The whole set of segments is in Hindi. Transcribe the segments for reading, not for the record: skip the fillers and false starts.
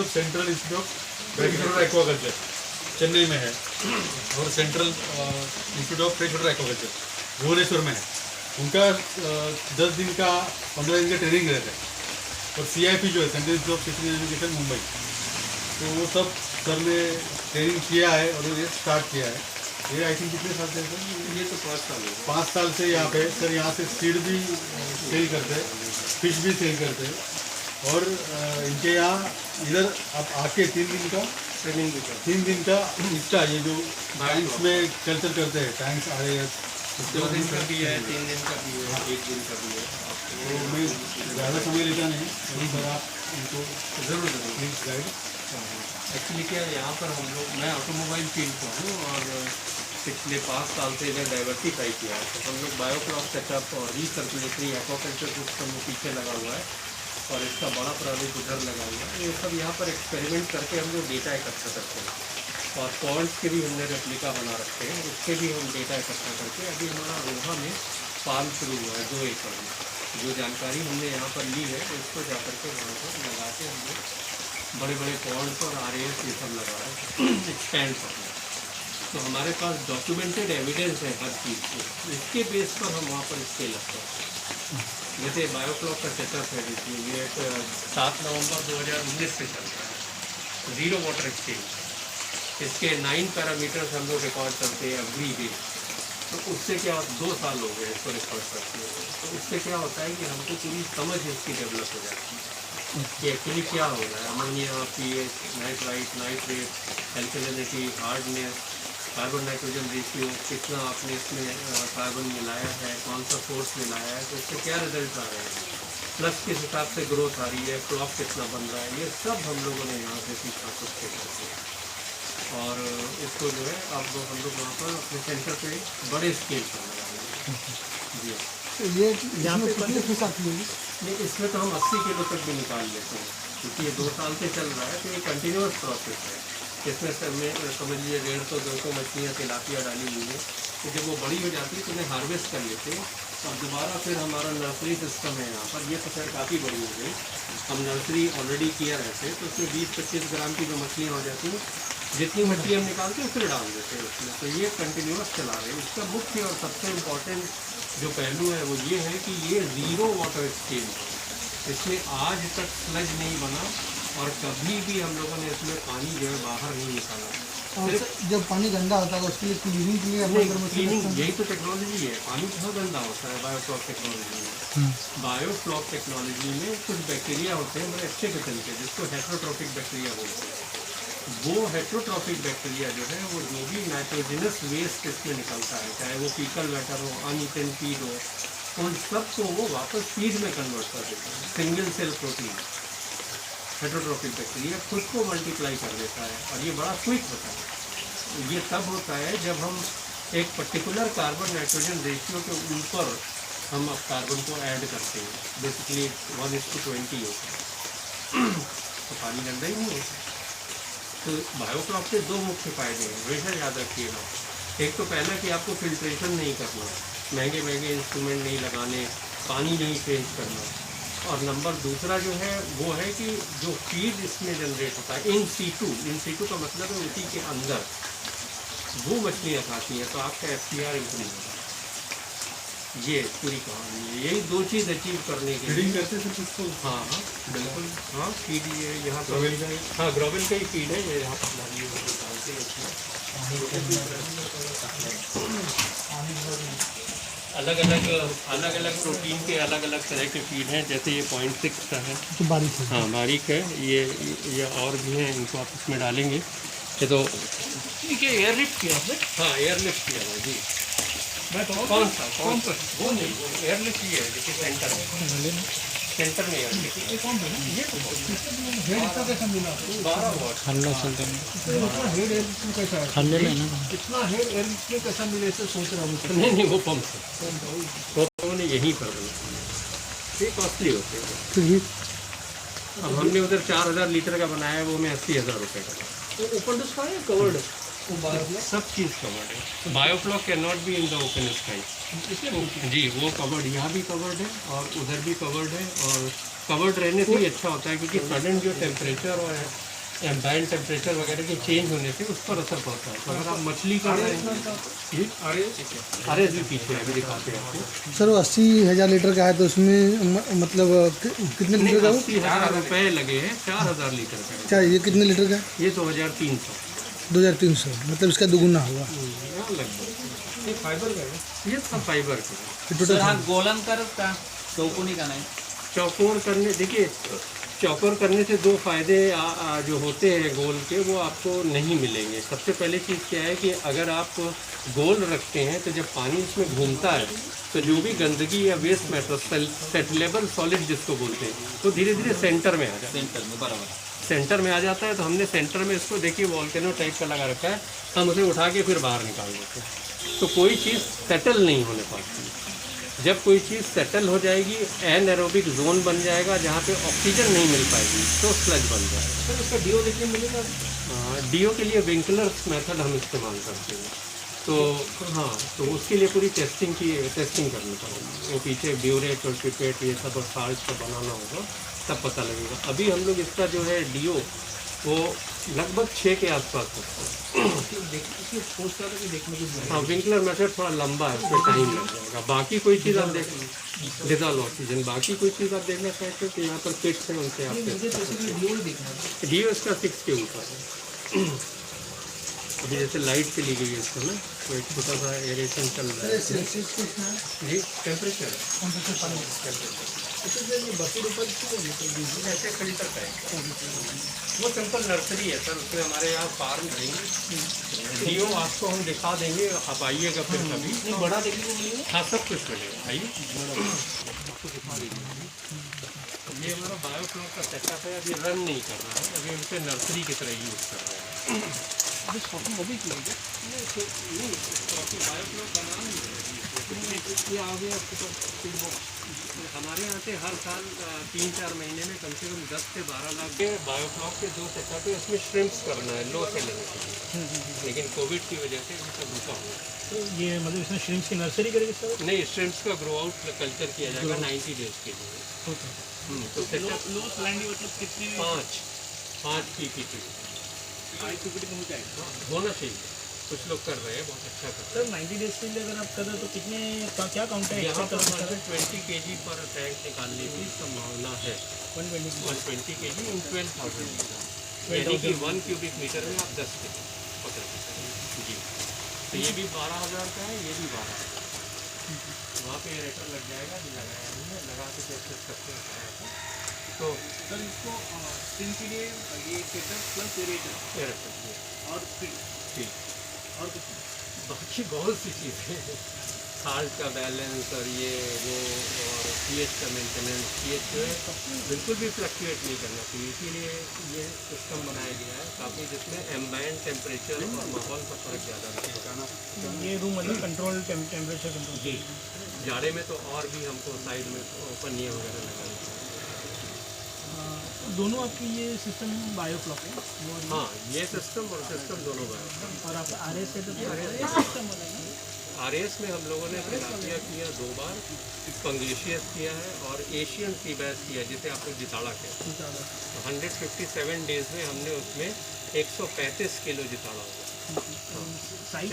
मतलब central institute of brackish water aquaculture Chennai में है, और central institute of fresh water aquaculture Bhubaneswar में है। उनका 10 दिन का 15 दिन का ट्रेनिंग रहता है। और CIP जो है central institute of fisheries education Mumbai, तो वो सब सर ने ट्रेनिंग किया है और ये स्टार्ट किया है। ये आई थिंक कितने साल से सर? ये तो 5 साल है। 5 साल से यहाँ पे सर यहाँ से सीड भी सेल करते हैं, फिश भी सेल करते हैं, और इनके यहाँ इधर आप आके 3 दिन का ट्रेनिंग भी करते 3 दिन का इसका ये जो इसमें कल्चर करते हैं, टैंक्स आ रहे हैं, हैं। 2 दिन का भी है, 3 दिन का भी है, 1 दिन का भी है। तो मैं ज़्यादा समय लेता नहीं, वही सर आप इनको ज़रूर प्लीज गाइड। एक्चुअली क्या है, यहाँ पर हम लोग, मैं ऑटोमोबाइल फील्ड का हूँ और पिछले 5 साल से इधर डाइवर्सिफाई किया है। तो हम लोग बायोक्रॉप सेटअप और रीसर्कुलेटरी एक्वाकल्चर सिस्टम में पीछे लगा हुआ है, और इसका बड़ा प्रोजेक्ट उधर लगा हुआ है। ये सब यहाँ पर एक्सपेरिमेंट करके हम लोग डेटा इकट्ठा करते हैं, और पॉइंट्स के भी हमने रेप्लिका बना रखे हैं, उसके भी हम डेटा इकट्ठा करके अभी हमारा रोहा में फार्म शुरू हुआ है 2 एकड़ में। जो जानकारी हमने यहाँ पर ली है उसको जा करके वहाँ पर लगा के हम लोग बड़े बड़े पॉइंट्स और RAS ये सब लगा रहे हैं स्टैंड पर। तो हमारे पास डॉक्यूमेंटेड एविडेंस है हर चीज़ की, इसके बेस पर हम वहाँ पर स्केल अप करते हैं। जैसे बायोफ्लॉक का सेटअप है, देखिए ये 7 नवंबर 2019 से चल रहा है, 0 वाटर एक्सचेंज। इसके 9 पैरामीटर्स हम लोग रिकॉर्ड करते हैं एवरी डे। तो उससे क्या 2 साल हो गए इसको रिकॉर्ड करते हैं। तो उससे क्या होता है कि हमको पूरी समझ इसकी डेवलप हो जाती है कि एक्चुअली क्या हो रहा है। Ammonia, pH, nitrite, nitrate, alkalinity, hardness, carbon nitrogen ratio, कितना आपने इसमें कार्बन मिलाया है, कौन सा फोर्स मिलाया है, तो इससे क्या रिजल्ट आ रहे हैं, प्लस किस हिसाब से ग्रोथ आ रही है, फ्लॉप कितना बन रहा है, ये सब हम लोगों ने यहाँ से सीखा कुछ के करके। और इसको जो है अब हम लोग वहाँ पर अपने सेंटर पे बड़े स्केल पर लगाएंगे। जी हाँ। तो ये यहाँ पे कितनी फीस आती है? नहीं, इसमें तो हम 80 किलो तक भी निकाल लेते हैं, क्योंकि ये 2 साल से चल रहा है, तो ये कंटिन्यूस प्रोसेस है। इसमें सब में समझ लीजिए 150-200 मछलियाँ तिलापिया डाली हुई है। तो जब वो बड़ी हो जाती है तो उन्हें हार्वेस्ट कर लेते हैं। अब दोबारा फिर हमारा नर्सरी सिस्टम है यहाँ पर, ये तो खैर काफ़ी बड़ी हो गई। हम नर्सरी ऑलरेडी किया रहते हैं, तो उसमें 20-25 ग्राम की जो मछलियाँ हो जाती हैं, जितनी मछली हम निकालते हैं फिर डाल देते हैं उसमें। तो ये कंटिन्यूस चला रहे हैं। इसका मुख्य और सबसे इम्पोर्टेंट जो पहलू है वो ये है कि ये 0 वाटर एक्सचेंज, इसमें आज तक स्लज नहीं बना, और कभी भी हम लोगों ने इसमें पानी जो है बाहर नहीं निकाला। और जब पानी गंदा होता है तो उसके लिए क्लीनिंग के लिए क्लीनिंग, यही तो टेक्नोलॉजी है। पानी कहाँ गंदा होता है बायोफ्लॉक टेक्नोलॉजी में। बायोफ्लॉक टेक्नोलॉजी में कुछ बैक्टीरिया होते हैं बड़े अच्छे किस्म के, जिसको हेट्रोट्रॉफिक बैक्टीरिया बोलते हैं। वो हेट्रोट्रॉफिक बैक्टीरिया जो है वो जो भी नाइट्रोजनस वेस्ट इसमें निकलता है, चाहे वो फीकल मैटर हो, अनईटन फीड हो, उन सबको वो वापस फीड में कन्वर्ट कर देता है। Single cell protein heterotrophic bacteria खुद को मल्टीप्लाई कर देता है, और ये बड़ा क्विक होता है। ये तब होता है जब हम एक पर्टिकुलर कार्बन नाइट्रोजन रेशियो के ऊपर हम अब कार्बन को ऐड करते हैं। बेसिकली 1:20 होता है, तो पानी गंदा ही नहीं होता। तो बायोफ्लॉक के 2 मुख्य फायदे हैं, हमेशा याद रखिएगा। एक तो पहला कि आपको फिल्ट्रेशन नहीं करना, महंगे महंगे इंस्ट्रूमेंट नहीं लगाने, पानी नहीं चेंज करना। और नंबर दूसरा जो है वो है कि जो फीड इसमें जनरेट होता है इन सीटू का मतलब है उसी के अंदर वो मछलियाँ खाती हैं, तो आपका FCR इंक्रीज होता है। ये पूरी कहानी है। यही 2 चीज़ अचीव करने के फीडिंग करते हैं सर इसको? हाँ हाँ बिल्कुल, हाँ फीड ये यहाँ पर, हाँ ग्रोवेल का ही फीड है ये, यहाँ पर डाली हुई डालते हैं इसमें। अलग अलग प्रोटीन के अलग अलग तरह के फीड हैं। जैसे ये 0.6 का है, तो बारीक है। हाँ बारीक है। ये और भी हैं, इनको आप इसमें डालेंगे। ये तो ठीक है, एयरलिफ्ट किया आपने? हाँ एयरलिफ्ट किया है जी। मैं तो कौन सा वो नहीं, एयरलिफ्ट ही है, देखिए सेंटर में एयरलिफ्ट। ये कौन है? ये हेड का कैसा मिला? 12 वाट। इतना हेड एयरलिफ्ट में कैसा है? इतना हेड एयरलिफ्ट में कैसा मिले से सोच रहा हूँ। नहीं वो पंप है, वो उन्होंने यहीं पर बना। ये कॉस्टली होते हैं। अब हमने उधर 4000 लीटर का बनाया है, वो में 80,000 रुपये का। तो ओपन स्काई है, कवर्ड है? सब चीज़ कवर्ड है। Biofloc can not be in the open sky. जी वो कवर्ड, यहाँ भी कवर्ड है और उधर भी कवर्ड है, और कवर्ड रहने से ही अच्छा होता है, क्योंकि सडन जो टेम्परेचर और एम्बाइंड टेम्परेचर वगैरह के चेंज होने से उस पर असर पड़ता है। तो अगर आप मछली कर रहे हैं, अरे भी पीछे है, अभी दिखाते हैं आपको। सर वो 80,000 लीटर का है तो उसमें मतलब कितने लीटर का वो? 80,000 रुपये लगे हैं 4,000 लीटर का। अच्छा, ये कितने लीटर का है? ये 2,300 2300, मतलब इसका दुगुना हुआ। लगभग। ये फाइबर का है। ये सब फाइबर के हैं। टोटल गोलन कर का चौकोनी का नहीं। चौकोर करने, देखिए चौकोर करने से दो फायदे जो होते हैं गोल के, वो आपको नहीं मिलेंगे। सबसे पहले चीज़ क्या है कि अगर आप गोल रखते हैं तो जब पानी इसमें घूमता है तो जो भी गंदगी या वेस्ट मैटर, सेटलेबल सॉलिड जिसको बोलते हैं, तो धीरे धीरे सेंटर में आ जाता है। सेंटर में बराबर। सेंटर में आ जाता है। तो हमने सेंटर में इसको देखिए वॉल्केनो टाइप का लगा रखा है, हम उसे उठा के फिर बाहर निकाल देते हैं। तो कोई चीज़ सेटल नहीं होने पाती। जब कोई चीज़ सेटल हो जाएगी, एनएरोबिक जोन बन जाएगा जहाँ पे ऑक्सीजन नहीं मिल पाएगी, तो स्लज बन जाएगा। सर इसका डीओ देखने मिलेगा? डीओ के लिए विंकलर्स मेथड हम इस्तेमाल करते हैं। तो हाँ, तो उसके लिए पूरी टेस्टिंग करनी पड़ेगी। वो पीछे ब्यूरेट और पिपेट ये सब और साल्ट का बनाना होगा, तब पता लगेगा। अभी हम लोग इसका जो है डीओ वो लगभग 6 के आसपास होता है। हाँ, विंकलर मेथड थोड़ा लंबा है, उसमें टाइम लग जाएगा। बाकी कोई चीज़ आप देख, डिजॉल्व ऑक्सीजन, बाकी कोई चीज़ आप देखना चाहते हो तो यहाँ पर किट्स हैं, उनसे आप डीओ इसका 6 के ऊपर है। अभी जैसे लाइट चली गई है इसका ना, तो एक छोटा सा एरेशन चल रहा है जी। टेम्परेचर ऐसे फिल्टर का है, वो सिंपल नर्सरी है सर। उसमें हमारे यहाँ फार्म रहेंगे। डीओ आपको हम दिखा देंगे, आप आइएगा फिर कभी। बड़ा देखने को मिलेगा। हाँ, सब कुछ मिलेगा, आइए। ये हमारा बायोफ्लॉक का सेटअप है, अभी रन नहीं कर रहा है, अभी उनसे नर्सरी की तरह यूज़ कर रहे हैं। हमारे यहाँ से हर साल 3-4 महीने में कम से कम 10 से 12 लाख के बायोफ्लॉक के 2 सेटअप है। उसमें श्रिम्प्स करना है लो से लेने के लिए, लेकिन कोविड की वजह से ये सब रुका हुआ है। तो ये मतलब इसमें श्रिम्प्स की नर्सरी करेगी सर? नहीं, श्रिम्प्स का ग्रो आउट कल्चर किया जाएगा 90 डेज के लिए। तो सेटअप मतलब कितने 5 पीपीटी होना चाहिए। कुछ लोग कर रहे हैं, बहुत अच्छा कर रहे हैं। सर 90 डेज के लिए अगर आप कर रहे हो तो कितने क्या काउंट है? यहाँ पर 120 kg पर टैंक निकालने की संभावना है। 120 kg इन 12,000 लीटर, यानी कि 1 क्यूबिक मीटर में आप 10 kg पकड़ सकते हैं जी। तो ये भी 12,000 का है, ये भी 12,000। वहाँ पे एरेटर लग जाएगा, भी लगाया हमने, लगा के टेस्ट करते हैं। तो सर इसको स्टिम के लिए ये सेटअप प्लस एरेटर और फिर ठीक, और कुछ बाकी बहुत सी चीज़ें हैं, साल्ट का बैलेंस और ये वो और pH का मेंटेनेंस। pH जो है बिल्कुल भी फ्लक्चुएट नहीं करना चाहिए, इसीलिए ये सिस्टम बनाया गया है काफ़ी, जिसमें एम्बाइंड टेम्परेचर और माहौल का फर्क ज़्यादा रहेगा। ये रूम मतलब कंट्रोल टेम्परेचर कंट्रोल। जी, जाड़े में तो और भी हमको साइड में पन्नियाँ वगैरह लगानी चाहिए। दोनों आपकी ये सिस्टम बायोफ्लॉक है? हाँ, ये सिस्टम और सिस्टम दोनों बायोफ्लॉक। और आपका RS है तो RAS में हम लोगों ने तिलापिया किया 2 बार, पंगेशियस किया है और एशियन सी बैस किया, जिसे आप लोग जिताड़ा कहते हैं। तो 157 डेज में हमने उसमें 135 किलो जिताड़ा हुआ। साइज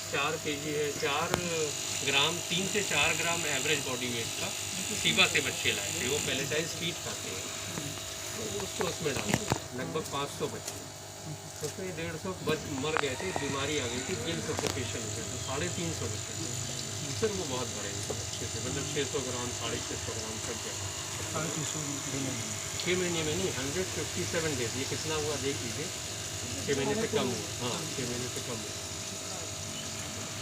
4 kg है, 4 ग्राम, 3 से 4 ग्राम एवरेज बॉडी वेट का सीबा से बच्चे लाए थे। वो पैलेटाइज फीड खाते हैं, तो उसको उसमें डाला लगभग 500 बच्चे। तो उसमें 150 मर गए थे, बीमारी आ गई थी, गिल सफोकेशन हो गया, तो 350 बच्चे थे। सर वो बहुत बड़े अच्छे थे, मतलब 600 ग्राम 650 ग्राम तक गया 6 महीने में नहीं, 157 डेज। ये कितना हुआ देख लीजिए, 6 महीने से कम हुआ। हाँ, 6 महीने से कम हुआ।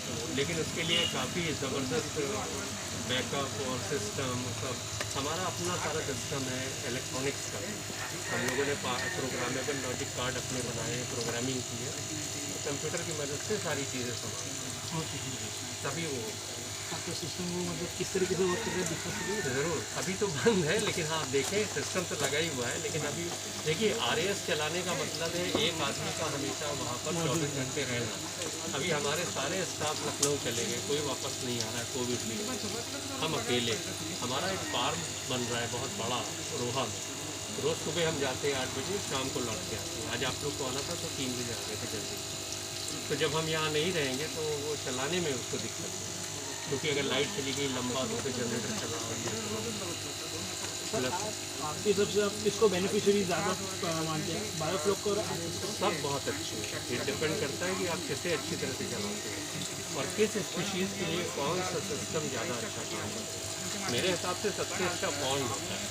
तो लेकिन उसके लिए काफ़ी ज़बरदस्त बैकअप और सिस्टम सब, हमारा अपना सारा सिस्टम है इलेक्ट्रॉनिक्स का। हम लोगों ने प्रोग्रामेबल लॉजिक कार्ड अपने बनाए, प्रोग्रामिंग की है, तो कंप्यूटर की मदद से सारी चीज़ें संभाली, तभी वो आपका सिस्टम वो मतलब किस तरीके से वर्क कर रहा है दिखा सकते? ज़रूर। अभी तो बंद है, लेकिन हाँ देखें, सिस्टम तो लगा ही हुआ है। लेकिन अभी देखिए, RAS चलाने का मतलब है एक आदमी का हमेशा वहाँ पर 24 घंटे रहना। अभी हमारे सारे स्टाफ लखनऊ चले गए, कोई वापस नहीं आ रहा है कोविड में, हम अकेले। हमारा एक फार्म बन रहा है बहुत बड़ा रोहा में, रोज़ सुबह हम जाते हैं 8 बजे, शाम को लौट के आते हैं। आज आप लोग को आना था तो 3 बजे आ गए थे जल्दी। तो जब हम यहाँ नहीं रहेंगे तो वो चलाने में उसको दिक्कत है, क्योंकि अगर लाइट चली गई लंबा तो फिर जनरेटर चला प्लस आपकी तरफ से आप किसको बेनिफिशियरी ज़्यादा मानते हैं, बायोफ्लॉक को और आरएस को? सब बहुत अच्छे हैं। ये डिपेंड करता है कि आप किसे अच्छी तरह से चलाते हैं और किस स्पीशीज़ के लिए कौन सा सिस्टम ज़्यादा अच्छा काम करता है। मेरे हिसाब से सबसे अच्छा पॉन्ड होता है।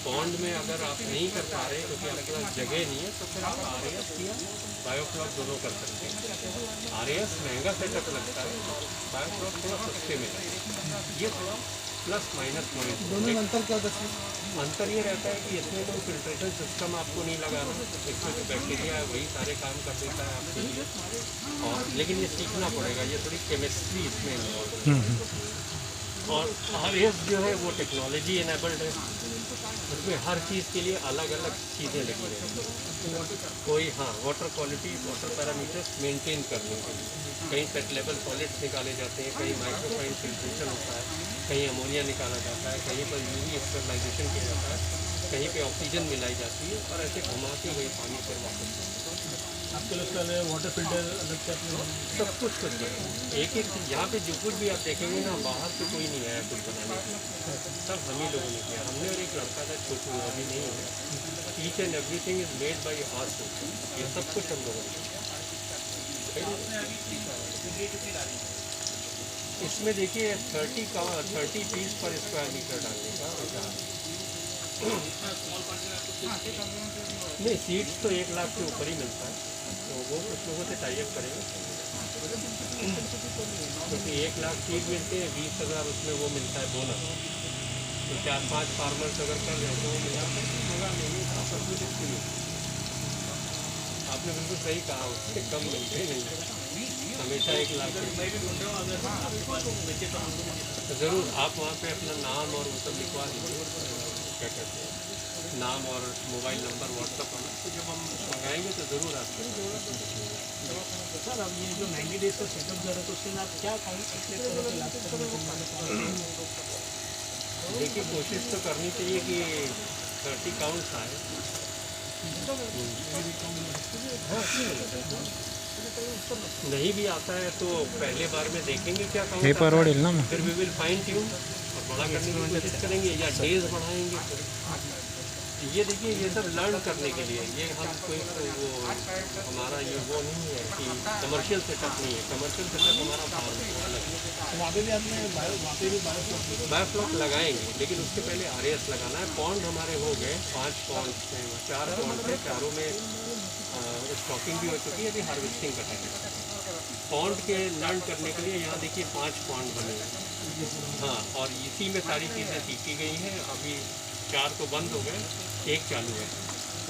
पॉन्ड में अगर आप नहीं कर पा रहे क्योंकि आपके पास जगह नहीं है तो फिर आप आरएस या बायोफ्लॉक दोनों कर सकते हैं। आरएस महंगा सेटअप लगता है, बायोफ्लॉक थोड़ा सस्ते में लगता है। ये थोड़ा प्लस माइनस पॉइंट। दोनों में अंतर क्या होता है? अंतर ये रहता है कि इसमें कोई फिल्ट्रेशन सिस्टम आपको नहीं लगाना, इसमें जो बैक्टीरिया है वही सारे काम कर देता है आपके लिए। और लेकिन ये सीखना पड़ेगा, ये थोड़ी केमिस्ट्री इसमें इन्वॉल्व है। और आरएस जो है वो टेक्नोलॉजी इनेबल्ड है, उसमें हर चीज़ के लिए अलग अलग चीज़ें लगी रहती हैं। कोई water quality, water parameters maintain करने के लिए कहीं पेट लेवल सॉलिड्स निकाले जाते हैं, कहीं माइक्रोफाइन फिल्ट्रेशन होता है, कहीं अमोनिया निकाला जाता है, कहीं पर यूवी स्टेबलाइजेशन किया जाता है, कहीं पे ऑक्सीजन मिलाई जाती है और ऐसे घुमाते हुए पानी फिर वापस आपके लगता है वाटर फिल्टर अलग से अपने सब कुछ एक एक यहाँ पे जो कुछ भी आप देखेंगे ना, बाहर से कोई नहीं आया कुछ बनाने के लिए, सब हम ही लोगों ने किया। हमने और एक लड़का था छोटू, अभी नहीं है। Each and everything is made by our सोच, ये सब कुछ हम लोगों ने किया। इसमें देखिए 30 पीस पर स्क्वायर मीटर डालने का विचार है। नहीं, सीड्स तो 1 लाख के ऊपर ही मिलता है, तो वो कुछ लोगों से टाई अप करेंगे, क्योंकि 1 लाख सीड मिलते हैं, 20,000 उसमें वो मिलता है बोनस। तो 4-5 फार्मर्स अगर कर रहे हो तो वो मिला होगा नहीं, सब कुछ इसके लिए। आपने बिल्कुल सही कहा, उससे कम मिलते नहीं, हमेशा 1 लाख। ज़रूर आप वहाँ पे अपना नाम और वो सब लिखवा दीजिए, क्या कहते हैं, नाम और मोबाइल नंबर व्हाट्सअप वाला, तो जब हम मंगाएंगे तो ज़रूर आपको। सर अब ये जो 90 डेज का सेटअप जा रहा है तो उसके बाद क्या देखिए कोशिश तो करनी चाहिए कि 30 काउंट्स आए। नहीं भी आता है तो पहले बार में देखेंगे क्या काउंट, फिर वी विल फाइन ट्यून और बड़ा करने की कोशिश करेंगे या डेज बढ़ाएंगे। ये देखिए ये सब लर्न करने के लिए, ये हम कोई वो हमारा ये वो नहीं है कि कमर्शियल सेटअप नहीं है। कमर्शियल सेटअप हमारा फार्म अलग है। वहाँ पे भी आपने बायोफ्लॉक लगाएंगे, लेकिन उसके पहले आरएस लगाना है। पॉन्ड हमारे हो गए 5 पॉन्ड थे, 4 पॉन्ड थे, चारों में स्टॉकिंग भी हो चुकी है, अभी हार्वेस्टिंग का टाइम है। पॉन्ड के लर्न करने के लिए यहाँ देखिए 5 पॉन्ड बने हैं। और इसी में सारी चीज़ें सीखी गई हैं। अभी 4 तो बंद हो गए, 1 चालू है।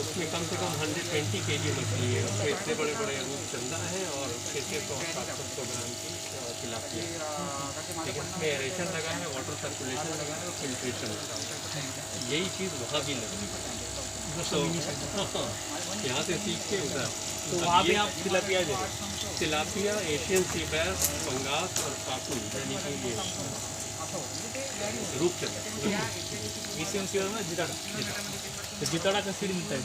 उसमें कम से कम 120 kg मछली है, उसमें इतने बड़े बड़े रूपचंदा हैं और 600-700 ग्राम की तिलापिया है। लेकिन उसमें एरेशन लगा है, वाटर सर्कुलेशन लगा है और फिल्ट्रेशन लगा है। यही चीज़ वहाँ भी लगी है। तो यहाँ से सीख के उधर तो वहाँ पे आप तिलापिया दे रहे हैं। तिलापिया, एशियन सी बैस, पंगास और काकू, यानी कि ये रूपचंदा। ECMCL में जिताड़ा, तो जिताड़ा का सीड मिलता है।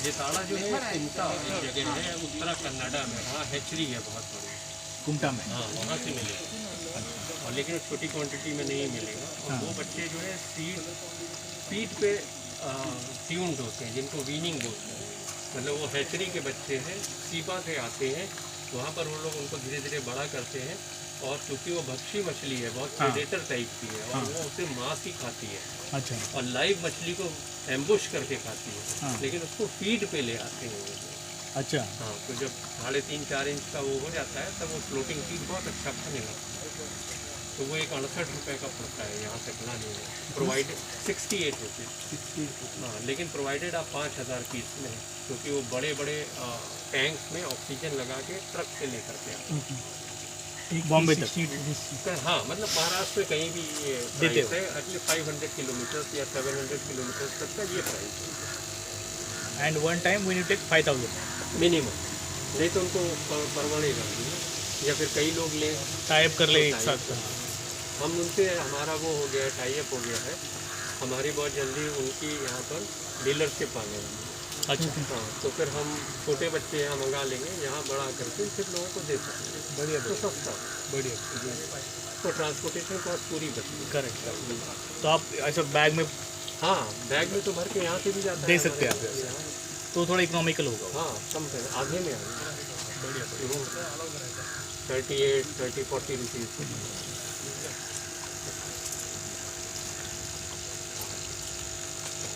जिताड़ा जो है कुमटा एक जगह है उत्तरा कन्नाडा में, वहाँ हैचरी है बहुत बड़ी, कुमटा में। वहाँ से मिलेगा, और लेकिन छोटी क्वांटिटी में नहीं मिलेगा। और वो बच्चे जो है सीड पे ट्यून्ड होते हैं, जिनको वीनिंग बोलते हैं। मतलब वो हैचरी के बच्चे हैं, सीपा से आते हैं, वहाँ पर वो लोग उनको धीरे धीरे बड़ा करते हैं। और चूँकि वो भक्षी मछली है, बहुत प्रेडेटर टाइप की है, और वो उसे मांस ही खाती है। अच्छा। और लाइव मछली को एम्बुश करके खाती है, लेकिन उसको फीड पे ले आते हैं वो। अच्छा। तो जब 3.5-4 इंच का वो हो जाता है तब वो फ्लोटिंग फीड बहुत अच्छा खाने लगता है। तो वो एक 68 रुपये का पड़ता है यहाँ से बनाने में, प्रोवाइडेड 68 रुपये। लेकिन प्रोवाइडेड आप 5000 पीस में, क्योंकि वो बड़े बड़े टैंक्स में ऑक्सीजन लगा के ट्रक से लेकर के आते हैं बॉम्बे तक। मतलब महाराष्ट्र में कहीं भी ये प्राइस है। एक्चुअली 500 किलोमीटर या 700 किलोमीटर तक का ये प्राइस है। And one time we need take 5000 minimum, नहीं तो उनको परवानेगा नहीं, या फिर कई लोग ले टाई अप कर ले एक साथ। हम उनसे हमारा वो हो गया, टाई अप हो गया है। हमारी बहुत जल्दी उनकी यहाँ पर डीलरशिप वाले हैं। अच्छा हाँ, तो फिर हम छोटे बच्चे यहाँ मंगा लेंगे, यहाँ बड़ा करके फिर लोगों को दे सकेंगे। बढ़िया तो सस्ता, बढ़िया तो ट्रांसपोर्टेशन कॉस्ट पूरी बचती है। करेक्ट। तो आप ऐसा बैग में हाँ, बैग में तो भर के यहाँ से भी जाता दे है सकते हैं हमारे आप। यहाँ। तो थोड़ा इकोनॉमिकल होगा वो। हाँ, कम से आधे में आएगा। 38, 30, 40 रुपीज़।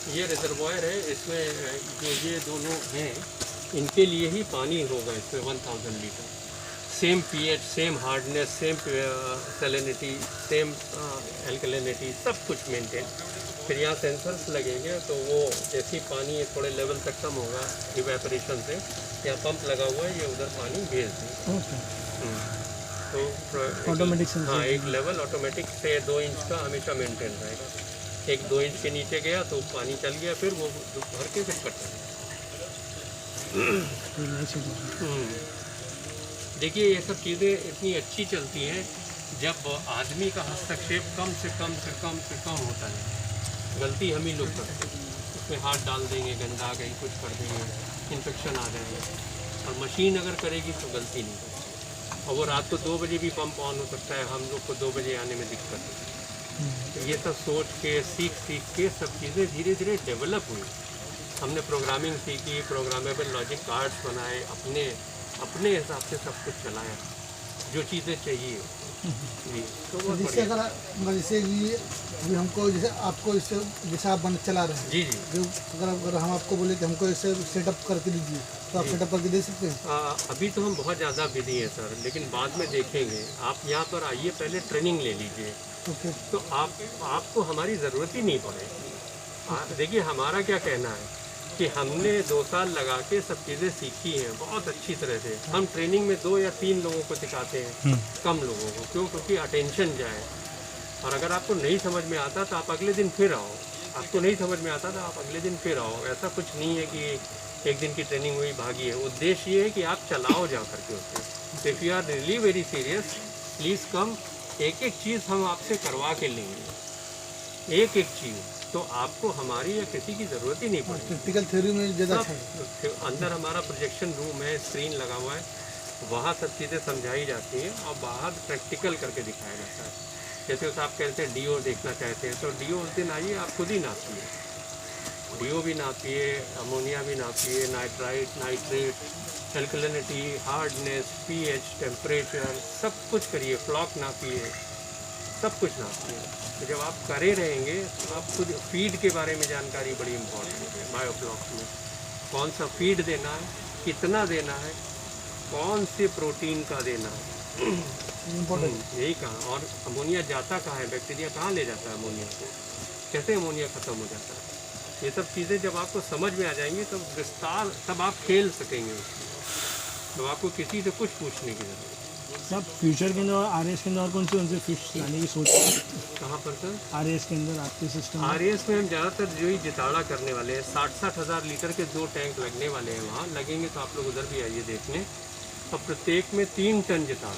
ये रिजर्वायर है, इसमें जो ये दोनों हैं इनके लिए ही पानी होगा इसमें 1000 litre. Same pH, same hardness, same salinity, same alkalinity, सब कुछ मेंटेन। फिर यहाँ सेंसर्स लगेंगे तो वो जैसे ही पानी थोड़े लेवल तक कम होगा इवेपोरेशन से, यहाँ पंप लगा हुआ है, ये उधर पानी भेज देगा। तो ऑटोमेटिक हाँ, एक लेवल ऑटोमेटिक से 2 इंच का हमेशा मेंटेन रहेगा। एक 2 इंच के नीचे गया तो पानी चल गया, फिर वो भर के फिर कट देखिए ये सब चीज़ें इतनी अच्छी चलती हैं जब आदमी का हस्तक्षेप कम से कम होता है। गलती हम ही लोग करते हैं, उसमें हाथ डाल देंगे, गंदा कहीं कुछ कर देंगे, इन्फेक्शन आ जाएगा। और मशीन अगर करेगी तो गलती नहीं करेगी। और वो रात को 2 बजे भी पंप ऑन हो सकता है, हम लोग को 2 बजे आने में दिक्कत है। तो ये सब सोच के सीख के सब चीज़ें धीरे धीरे डेवलप हुई। हमने प्रोग्रामिंग सीखी, प्रोग्रामेबल लॉजिक कार्ड्स बनाए, अपने हिसाब से सब कुछ चलाया जो चीज़ें चाहिए जी। तो बहुत जैसे बढ़िया। अगर जैसे ये अभी हमको जैसे आपको इससे जैसे आप बन चला रहे हैं जी जी। जो अगर हम आपको बोले कि हमको इसे सेटअप करके दीजिए तो आप सेटअप करके दे सकते हैं? अभी तो हम बहुत ज़्यादा बिजी हैं सर, लेकिन बाद में देखेंगे। आप यहाँ पर आइए, पहले ट्रेनिंग ले लीजिए ओके तो आपको हमारी ज़रूरत ही नहीं पड़ेगी। देखिए हमारा क्या कहना है कि हमने 2 साल लगा के सब चीज़ें सीखी हैं बहुत अच्छी तरह से। हम ट्रेनिंग में 2 या 3 लोगों को सिखाते हैं, कम लोगों को। क्यों? क्योंकि अटेंशन जाए। और अगर आपको नहीं समझ में आता तो आप अगले दिन फिर आओ, आपको नहीं समझ में आता तो आप अगले दिन फिर आओ। ऐसा कुछ नहीं है कि एक दिन की ट्रेनिंग हुई भागी है। उद्देश्य ये है कि आप चलाओ जा करके उससे। If you are really very serious, please come. एक एक चीज़ हम आपसे करवा के लेंगे, एक एक चीज़। तो आपको हमारी या किसी की ज़रूरत ही नहीं पड़ेगी। प्रैक्टिकल थ्योरी में ज़्यादा अच्छा है। अंदर हमारा प्रोजेक्शन रूम है, स्क्रीन लगा हुआ है, वहाँ सब चीज़ें समझाई जाती हैं और बाहर प्रैक्टिकल करके दिखाया जाता है। जैसे उस आप कहते हैं डीओ देखना चाहते हैं तो डीओ उस दिन आइए, आप खुद ही नापिए, डीओ भी नापिए, अमोनिया भी नापिए, nitrite, nitrate, alkalinity, hardness, pH, temperature, सब कुछ करिए, फ्लॉक नापिए, सब कुछ नापिए। तो जब आप करे रहेंगे तो आप खुद फीड के बारे में जानकारी बड़ी इम्पोर्टेंट है। बायोफ्लॉक्स में कौन सा फीड देना है, कितना देना है, कौन से प्रोटीन का देना है, यही कहा। और अमोनिया जाता कहाँ है, बैक्टीरिया कहाँ ले जाता है अमोनिया को, कैसे अमोनिया ख़त्म हो जाता है। ये सब चीज़ें जब आपको समझ में आ जाएंगी तब विस्तार, तब आप खेल सकेंगे उसमें। तो आपको किसी से कुछ पूछने की ज़रूरत। सब फ्यूचर के अंदर और आरएएस के अंदर और कौन से फिश लाने की सोच है कहाँ पर सर? आरएएस के अंदर आपके सिस्टम में? आरएएस में हम ज़्यादातर जो ही जिताड़ा करने वाले हैं, 60-60 हज़ार लीटर के 2 टैंक लगने वाले हैं। वहाँ लगेंगे तो आप लोग उधर भी आइए देखने। और प्रत्येक में 3 टन जिताड़,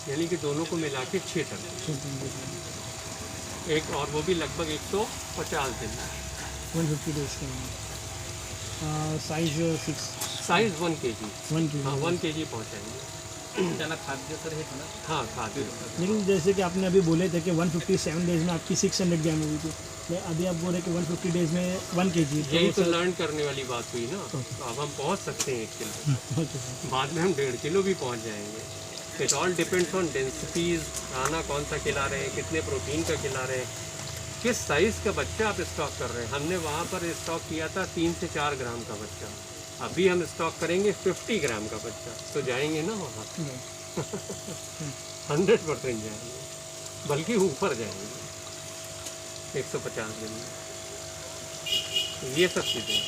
यानी कि दोनों को मिला के 6 टन एक, और वो भी लगभग 150 दिन। 150 डेज के अंदर। Size 6 size 1 kg। 1 kg। हाँ, 1 kg पहुँचाएंगे। त्याला खाद्य तर हेच ना. हाँ, खाद्य। लेकिन जैसे कि आपने अभी बोले थे कि 157 डेज में आपकी 600 ग्राम हुई थी, मैं अभी आप बोल रहे कि 150 डेज में 1 kg। यही तो लर्न करने वाली बात हुई ना। तो अब हम पहुँच सकते हैं 1 किलो, बाद में हम 1.5 किलो भी पहुँच जाएंगे। It all depends on densities, खाना कौन सा खिला रहे हैं, कितने प्रोटीन का खिला रहे हैं, किस साइज़ का बच्चा आप स्टॉक कर रहे हैं। हमने वहाँ पर स्टॉक किया था 3 से 4 ग्राम का बच्चा, अभी हम स्टॉक करेंगे 50 ग्राम का बच्चा। तो जाएंगे ना वहाँ 100% जाएंगे, बल्कि ऊपर जाएंगे 150 दिन में। ये सब चीज़ें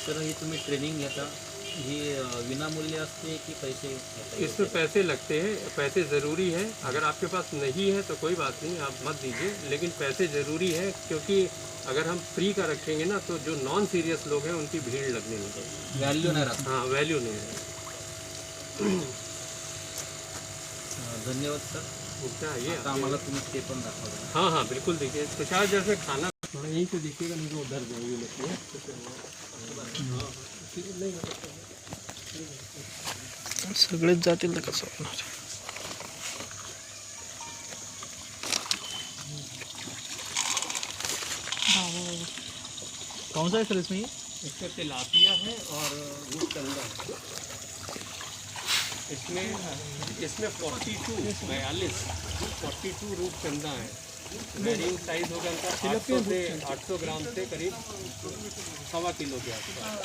तर ही तुम्ही ट्रेनिंग घेता, ही विनामूल्य असते की पैसे घेता? इसमें पैसे लगते हैं, पैसे ज़रूरी है। अगर आपके पास नहीं है तो कोई बात नहीं, आप मत दीजिए, लेकिन पैसे ज़रूरी है। क्योंकि अगर हम फ्री का रखेंगे ना तो जो नॉन सीरियस लोग हैं उनकी भीड़ लगने लगेगी, वैल्यू नाही राहत. हाँ, वैल्यू नहीं है। धन्यवाद सर. क्या ये आता आम्हाला तुम्ही ते पण दाखवा. हाँ हाँ बिल्कुल देखिए तुषार जैसे खाना थोड़ा यहीं से देखिएगा नहीं तो उधर जाएगी मछलियाँ सगळेच जातील तर कसं होणार. कौन सा है सर इसमें ये? इसमें तिलापिया है और रूपचंदा है. इसमें 42 रूपचंदा है. वेरिंग साइज होगा इनका 800 से 800 ग्राम से करीब 1.25 किलो के आसपास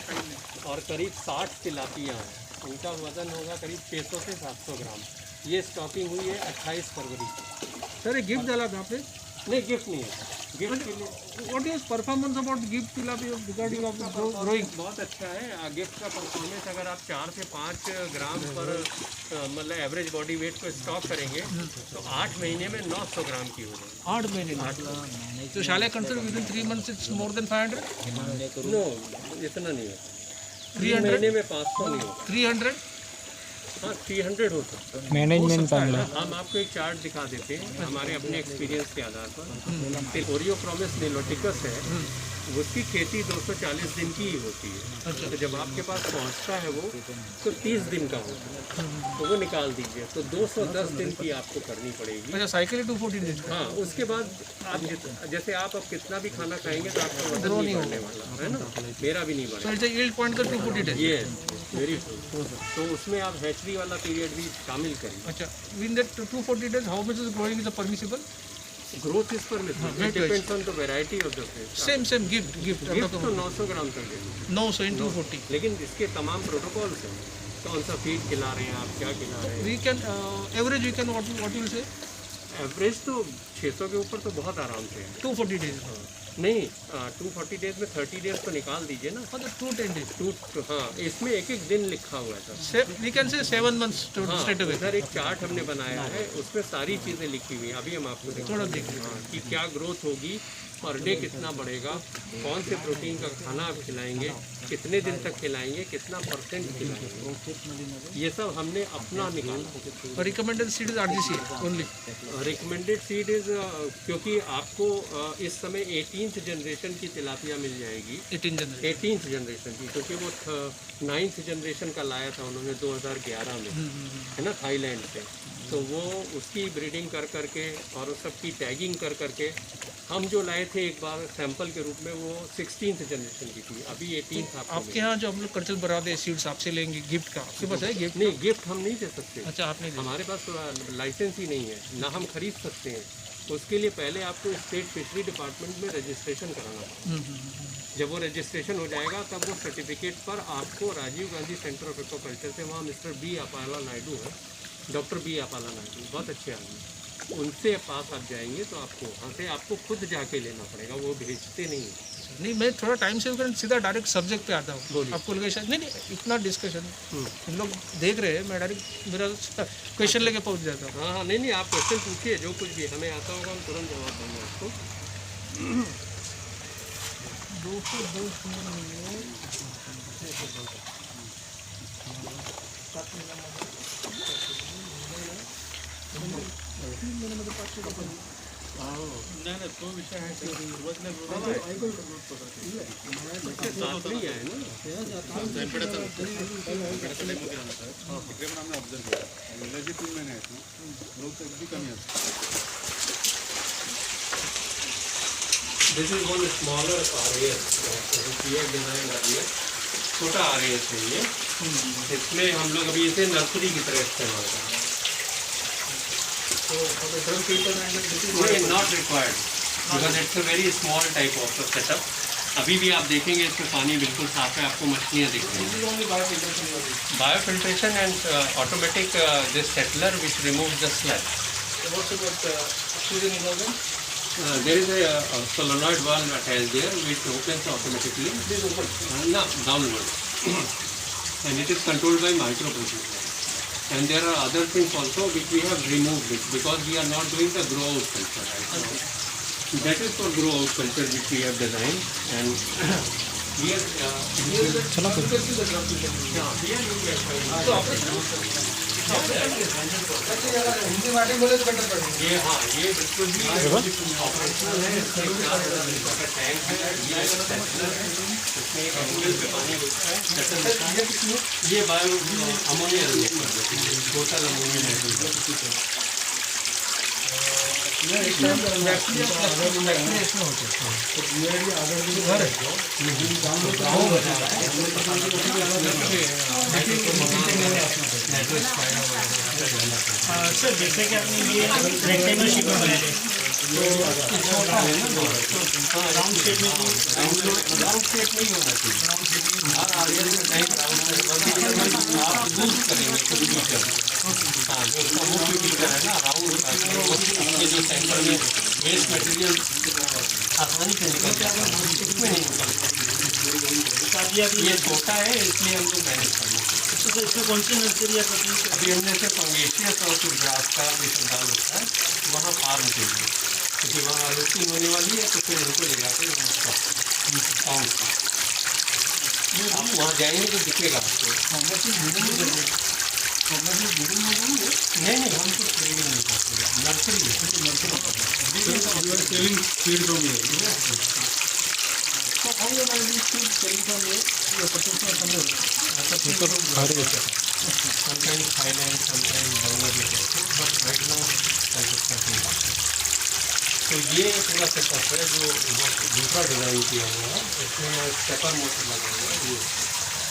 और करीब 60 तिलापिया हैं. उनका वजन होगा करीब 600 से 700 ग्राम. ये स्टॉकिंग हुई है 28 फरवरी को. सर एक गिफ्ट डाला था आपने. नहीं गिफ्ट नहीं है. गिफ्ट के लिए what is performance about gift regarding of growing. बहुत अच्छा है. गिफ्ट का परफॉर्मेंस अगर आप 4 से 5 ग्राम पर मतलब एवरेज बॉडी वेट को स्टॉक करेंगे तो 8 महीने में 900 ग्राम की हो जाएगी. 8 महीने में. तो shall we consider within 3 months it's more than 500. No इतना नहीं है. 300 महीने में 500 नहीं होगा. 300. हाँ 300 हो सकता है. मॅनेजमेंट चांगलं. हम आपको एक चार्ट दिखा देते हैं हमारे अपने एक्सपीरियंस के आधार पर. ओरियोक्रोमिस निलोटिकस है उसकी खेती 240 दिन की ही होती है. तो जब आपके पास पहुंचता है वो तो 30 दिन का होता है. तो वो निकाल दीजिए तो 210 दिन की आपको करनी पड़ेगी. अच्छा साइकिल 214 डेज. हाँ उसके बाद आप जैसे आप अब कितना भी खाना खाएंगे तो आपका वजन नहीं बढ़ने वाला है ना. मेरा भी नहीं सो बढ़ेगा. इट्स यील्ड पॉइंट का 240 डेज. ये वेरी तो उसमें आप हैचरी वाला पीरियड भी शामिल करें. अच्छा win that 240 days how much is growing is permissible. Growth इस पर depends on the variety of the fish. Same gift gift तो 900 ग्राम तक देंगे. 900 इन 240. लेकिन इसके तमाम प्रोटोकॉल्स हैं. कौन सा फीड खिला रहे हैं आप क्या खिला रहे हैं. We can average we can what will say average तो 600 के ऊपर तो बहुत आराम से है. 240 डेज. नहीं 240 डेज में 30 डेज तो निकाल दीजिए ना. मतलब 210 डेज. हाँ इसमें एक एक दिन लिखा हुआ है sir. We can say 7 months हाँ स्ट्रेट अवे. इधर एक चार्ट हमने बनाया है उसमें सारी चीज़ें लिखी हुई हैं. अभी हम आपको थोड़ा दिखाते हैं. हाँ कि क्या ग्रोथ होगी पर डे कितना बढ़ेगा कौन से प्रोटीन का खाना आप खिलाएंगे कितने दिन तक खिलाएंगे कितना % खिलाएंगे. ये सब हमने अपना निकाला. Recommended seed is RGC only. Recommended seed is क्योंकि आपको इस समय 18th जनरेशन की तिलापिया मिल जाएगी. 18th जनरेशन की क्योंकि वो 9th जनरेशन का लाया था उन्होंने 2011 में है ना थाईलैंड से. तो वो उसकी ब्रीडिंग कर करके और उस सब की टैगिंग कर करके हम जो लाए थे एक बार सैंपल के रूप में वो 16th जनरेशन की थी. अभी 18th आपके यहाँ जो हम लोग कल्चर बरादे सीड्स आपसे लेंगे गिफ्ट का आपके पास है गिफ्ट. नहीं गिफ्ट हम नहीं दे सकते. अच्छा आपने हमारे पास लाइसेंस ही नहीं है ना हम खरीद सकते हैं. उसके लिए पहले आपको स्टेट फिशरी डिपार्टमेंट में रजिस्ट्रेशन कराना पड़ेगा. जब वो रजिस्ट्रेशन हो जाएगा तब वो सर्टिफिकेट पर आपको Rajiv Gandhi centre of aquaculture से वहाँ मिस्टर बी अपाला नायडू है डॉक्टर बी अपाला नायडू बहुत अच्छे आदमी. उनसे पास आप जाएंगे तो आपको वहाँ से आपको खुद जाके लेना पड़ेगा. वो भेजते नहीं हैं. नहीं मैं थोड़ा टाइम सेव कर सीधा डायरेक्ट सब्जेक्ट पे आता हूँ. आपको लगे शायद नहीं इतना डिस्कशन इन लोग देख रहे हैं मैं डायरेक्ट मेरा क्वेश्चन लेके पहुँच जाता हूँ. हाँ नहीं आप क्वेश्चन पूछिए जो कुछ भी हमें आता होगा हम तुरंत जवाब देंगे आपको. 500 नाही तो विषय आहे सुरुवातीला नहीं आहे ना इकडे पण आम्ही ऑब्झर्व केलं वेळेला जे 3 महिने आहेत ना ग्रोथ अगदी कमी असते. This is one smaller RAS which we have designed earlier. छोटा RAS है ये. इसमें हम लोग अभी इसे नर्सरी की तरह इस्तेमाल कर रहे हैं. Not required because it's a very small type of setup. अभी भी आप देखेंगे इसमें पानी बिल्कुल साफ है. आपको मछलियाँ दिख रही हैं. Biofiltration and automatic this settler which removes the sludge. There is a solenoid valve attached there which opens automatically. No, downward. And it is controlled by microprocessor. And there are other things also which we have removed it because we are not doing the grow out culture right now. That is for grow out culture which we have designed and we are. Hindi Martin बोले तो बेटर पड़ेगा। ये हाँ ये बिल्कुल भी ऑपरेशनल है। इसमें 4000 लीटर का टैंक है, ये सेटलर है, इसमें एक एंगल पे पानी घुसता है, सेटल होता है। ये bio ammonia reactor total ammonia sir जैसे कि आपने ये रेक्टेंगल शेप में बनाया है राउंड शेप में राउंड शेप नहीं होना चाहिए। हर आर्यन में टैंक राउंड आप यूज करेंगे कुछ फीचर। हाँ जो उसका मुख्य फीचर है ना राउंड का, उसके जो सेंटर में वेस्ट मटेरियल आसानी से निकल जाता है, इसमें नहीं निकल सकता। ये छोटा है इसलिए हम लोग मैनेज कर लेते हैं। तो इसमें कौन सी नर्सरी आप अपनी अभी हमने से पंगेशियस और कुछ ग्रास का भी संतान होता है, वहाँ पार निकलेंगे क्योंकि वहाँ हार्वेस्टिंग होने वाली है। तो फिर इनको ले जाकर काउंट आप वहाँ जाएंगे तो दिखेगा आपको। नहीं नहीं हम कुछ ट्रेनिंग नहीं करते, नर्सरी है। Selling feed from here. Sometimes Thailand, sometimes Bangladesh also, but right now Calcutta की बात है। तो ये पूरा सेटअप है जो दूसरा डिज़ाइन किया हुआ है, इसमें स्टेपर मोटर लगा हुआ है। ये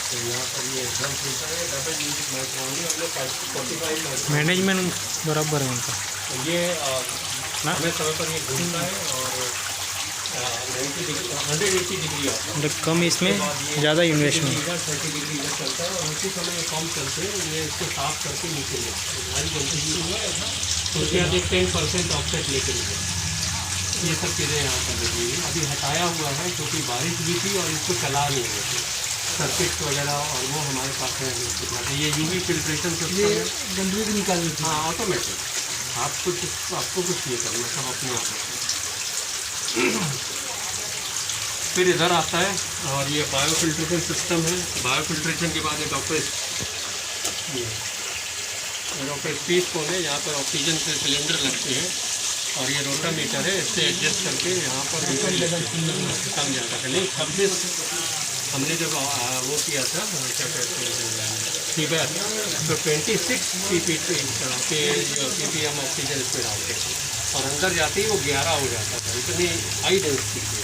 तो यहाँ पर ये ड्रम फिल्टर है, डबल यूनिट माइक्रोन है, हमने 45 माइक्रोन। मैनेजमेंट बराबर है उनका। तो ये हमें समय पर ये घूमता है और 90 डिग्री 180 डिग्री आता है। मतलब कम इसमें ज़्यादा इन्वेस्टमेंट। 30 डिग्री इधर चलता है और उसी समय ये पंप चलते हैं, ये इसको साफ करके नीचे ले भारी गंदगी हुआ है तो उसके बाद एक 10% ऑफसेट लेके निकले। ये सब चीज़ें यहाँ कर रही है। अभी हटाया हुआ है क्योंकि बारिश भी थी और इसको चला नहीं रहे थे सर्किट वगैरह, और वो हमारे पास है। ये यूवी फिल्ट्रेशन सिस्टम है, गंदगी भी निकालनी थी। हाँ ऑटोमेटिक। आपको कुछ नहीं करना, सब अपने आप होता है। फिर इधर आता है और ये बायो फिल्ट्रेशन सिस्टम है। बायो फिल्ट्रेशन के बाद ये डॉक्टर स्पीड को है, यहाँ पर ऑक्सीजन के सिलेंडर लगते हैं और ये रोटामीटर है, इससे एडजस्ट करके यहाँ पर कम ज़्यादा का नहीं 26 हमने जब वो किया था क्या कहते हैं फीवर तो 26 ppm ऑक्सीजन इसमें डालते थे और अंदर जाते ही वो 11 हो जाता था, इतनी हाई डेंसिटी थी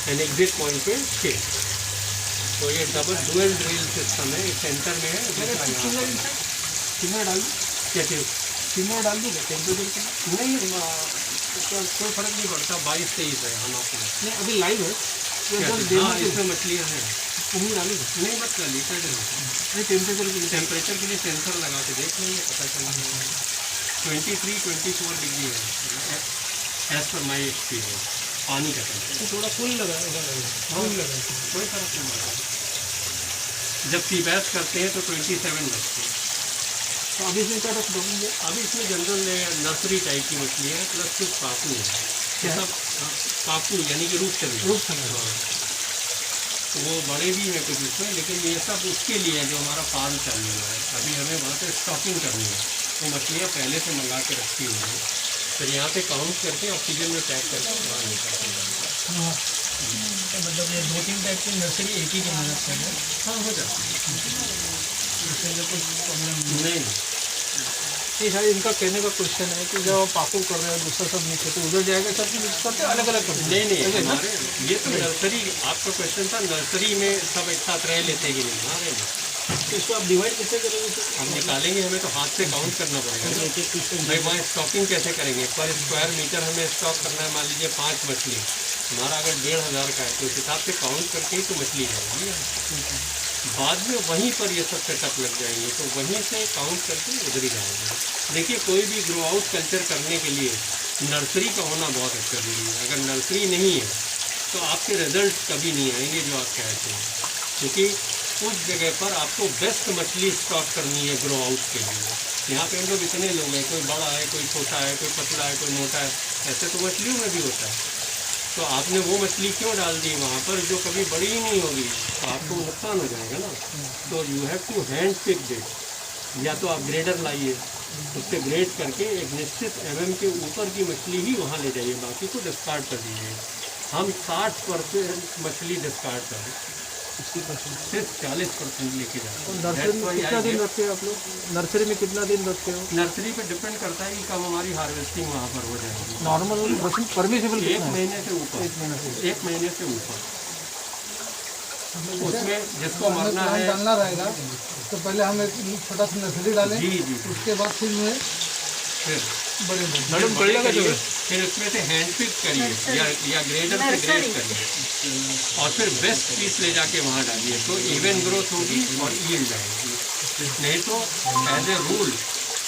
एंड एग्जिट पॉइंट पे 6। तो ये डुअल ड्रिल सिस्टम है, सेंटर में है। कितना डाल क्या चीज़ सीमा डाल दी टेम्परेचर का नहीं कोई फर्क नहीं पड़ता। 22-23 है हम आपको नहीं अभी लाइव है हाँ इसमें मछलियाँ हैं। उन्हीं डाली नहीं मत कर लीटर नहीं टेम्परेचर के लिए सेंसर लगा के देख लेंगे, पता चल जाएगा। 23-24 डिग्री है एज पर माई एक्सपीरियंस पानी का टेम्परेचर। थोड़ा फुल लगा कोई फर्क नहीं पड़ता। जब सीबैस करते हैं तो 27 बजते हैं। तो अभी इसमें क्या रख दोगे? अभी इसमें जनरल नर्सरी टाइप की मछली है प्लस कुछ पापू है, ये सब पापू यानी कि रूप चल तो वो बड़े भी हैं कुछ इसमें, लेकिन ये सब उसके लिए है जो हमारा फार्म चलने वाला है। अभी हमें वहाँ पे स्टॉकिंग करनी है, वो मछलियाँ पहले से मंगा के रखी हुई हैं, फिर यहाँ पे काउंट करके ऑक्सीजन में पैक करके बाहर निकालते हैं। मतलब ये 2-3 टाइप की नर्सरी एक ही की मदद से है। हाँ हो जाता है, इसमें कुछ प्रॉब्लम नहीं नहीं सर। इनका कहने का क्वेश्चन है कि जब आप पाकू कर रहे हो दूसरा सब नीचे तो उधर जाएगा सब चीज़ मिक्स करते अलग अलग करते नहीं नहीं हमारे ये तो नर्सरी आपका क्वेश्चन था, नर्सरी में सब एक साथ रह लेते कि नहीं हमारे में। तो इसको आप डिवाइड कैसे करोगे सर? हम निकालेंगे, हमें तो हाथ से काउंट करना पड़ेगा ना। एक एक पीस भाई वहाँ स्टॉकिंग कैसे करेंगे? पर स्क्वायर मीटर हमें स्टॉक करना है, मान लीजिए 5 मछली, हमारा अगर 1500 का है तो उस हिसाब से काउंट करके ही तो मछली जाएगी। बाद में वहीं पर ये सब सेटअप लग जाएंगे तो वहीं से काउंट करके उधर ही जाएंगे। देखिए कोई भी ग्रो आउट कल्चर करने के लिए नर्सरी का होना बहुत ज़रूरी है। अगर नर्सरी नहीं है तो आपके रिजल्ट कभी नहीं आएंगे जो आप कहते हैं, क्योंकि उस जगह पर आपको बेस्ट मछली स्टॉक करनी है ग्रो आउट के लिए। यहाँ पे हम लोग इतने लोग हैं, कोई बड़ा है, कोई छोटा है, कोई पतला है, कोई मोटा है, ऐसे तो मछलियों में भी होता है। तो आपने वो मछली क्यों डाल दी वहाँ पर जो कभी बड़ी ही नहीं होगी, तो आपको नुकसान हो जाएगा ना। तो you have to hand pick it या तो आप ग्रेडर लाइए, उससे ग्रेड करके एक निश्चित mm के ऊपर की मछली ही वहाँ ले जाइए, बाकी को डिस्कार्ड कर दीजिए। हम 60% मछली डिस्कार्ड करें, सिर्फ 40% लेके जाते हैं। नर्सरी में कितना दिन रखते हो आप लोग? नर्सरी में कितना दिन रखते हो? नर्सरी पे डिपेंड करता है कि कब हमारी हार्वेस्टिंग वहाँ पर हो जाएगी। नॉर्मल परमिसिबल 1 महीने से ऊपर, 1 महीने से ऊपर। उसमें जिसको मरना है डालना रहेगा तो पहले हम एक छोटा सा नर्सरी डालें, जी जी, उसके बाद फिर में फिर बड़े मैडम बढ़ जाएगा जो है। फिर उसमें से हैंड पिक करिए या ग्रेडर से ग्रेड करिए और फिर बेस्ट पीस ले जाके वहाँ डालिए, तो इवन ग्रोथ होगी और यील्ड आएगी। नहीं तो एज ए रूल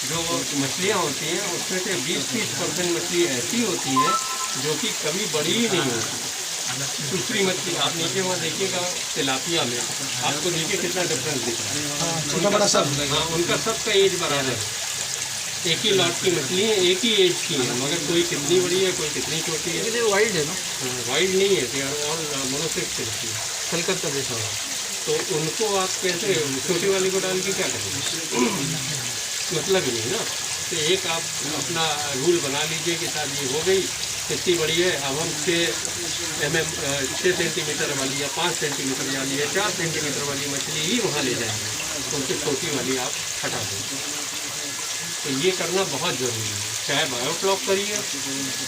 जो मछलियाँ होती हैं उसमें से 20-30% मछली ऐसी होती है जो कि कभी बड़ी ही नहीं होती। दूसरी मछली आप नीचे वहाँ देखिएगा तिलापिया में, आपको देखिए कितना डिफरेंस दिख रहा है। छोटा बड़ा सब हाँ, उनका सबका एज बराबर है, एक ही लॉट की मछली है, एक ही एज की है, मगर कोई कितनी बड़ी है कोई कितनी छोटी है। वाइल्ड है ना, वाइल्ड नहीं है, दे आर ऑल मोनोसेक्स मछली। कलकत्ता जैसा। तो उनको आप कैसे छोटी वाली को डाल के क्या करेंगे? मतलब ही नहीं ना। तो एक आप अपना रूल बना लीजिए कि साहब ये हो गई इतनी बड़ी है, अब हम 6 सेंटीमीटर वाली या 5 सेंटीमीटर वाली या 4 सेंटीमीटर वाली मछली ही वहाँ ले जाएंगे, तो उनसे छोटी वाली आप हटा देंगे। तो ये करना बहुत ज़रूरी है, चाहे बायोफ्लॉक करिए,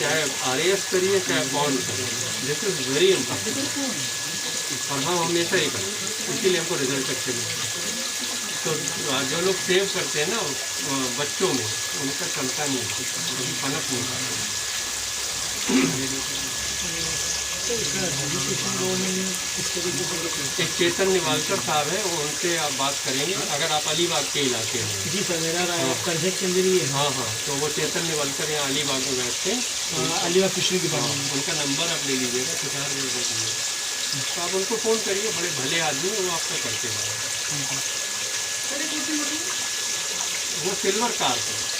चाहे RAS करिए, चाहे बॉन्ड करिए, दिस इज़ वेरी इम्पोर्टेंट। और हम हमेशा ही करें, इसीलिए हमको रिजल्ट अच्छे मिलते हैं। तो जो लोग सेव करते हैं ना बच्चों में, उनका चलता नहीं है, पनप नहीं पाता। एक चेतन निवालकर साहब है, वो उनसे आप बात करेंगे अगर आप अलीबाग के इलाके में। जी सर, मेरा करजत के अंदर ही है। हाँ हाँ, तो वो चेतन निवालकर यहाँ अलीबाग में बैठते हैं, अलीबाग फिशरी के बारे में। उनका नंबर आप ले लीजिएगा, तुषार दे दीजिएगा, तो आप उनको फ़ोन करिए, बड़े भले आदमी हैं, वो आपका करते हैं। वो सिल्वर कार्प है।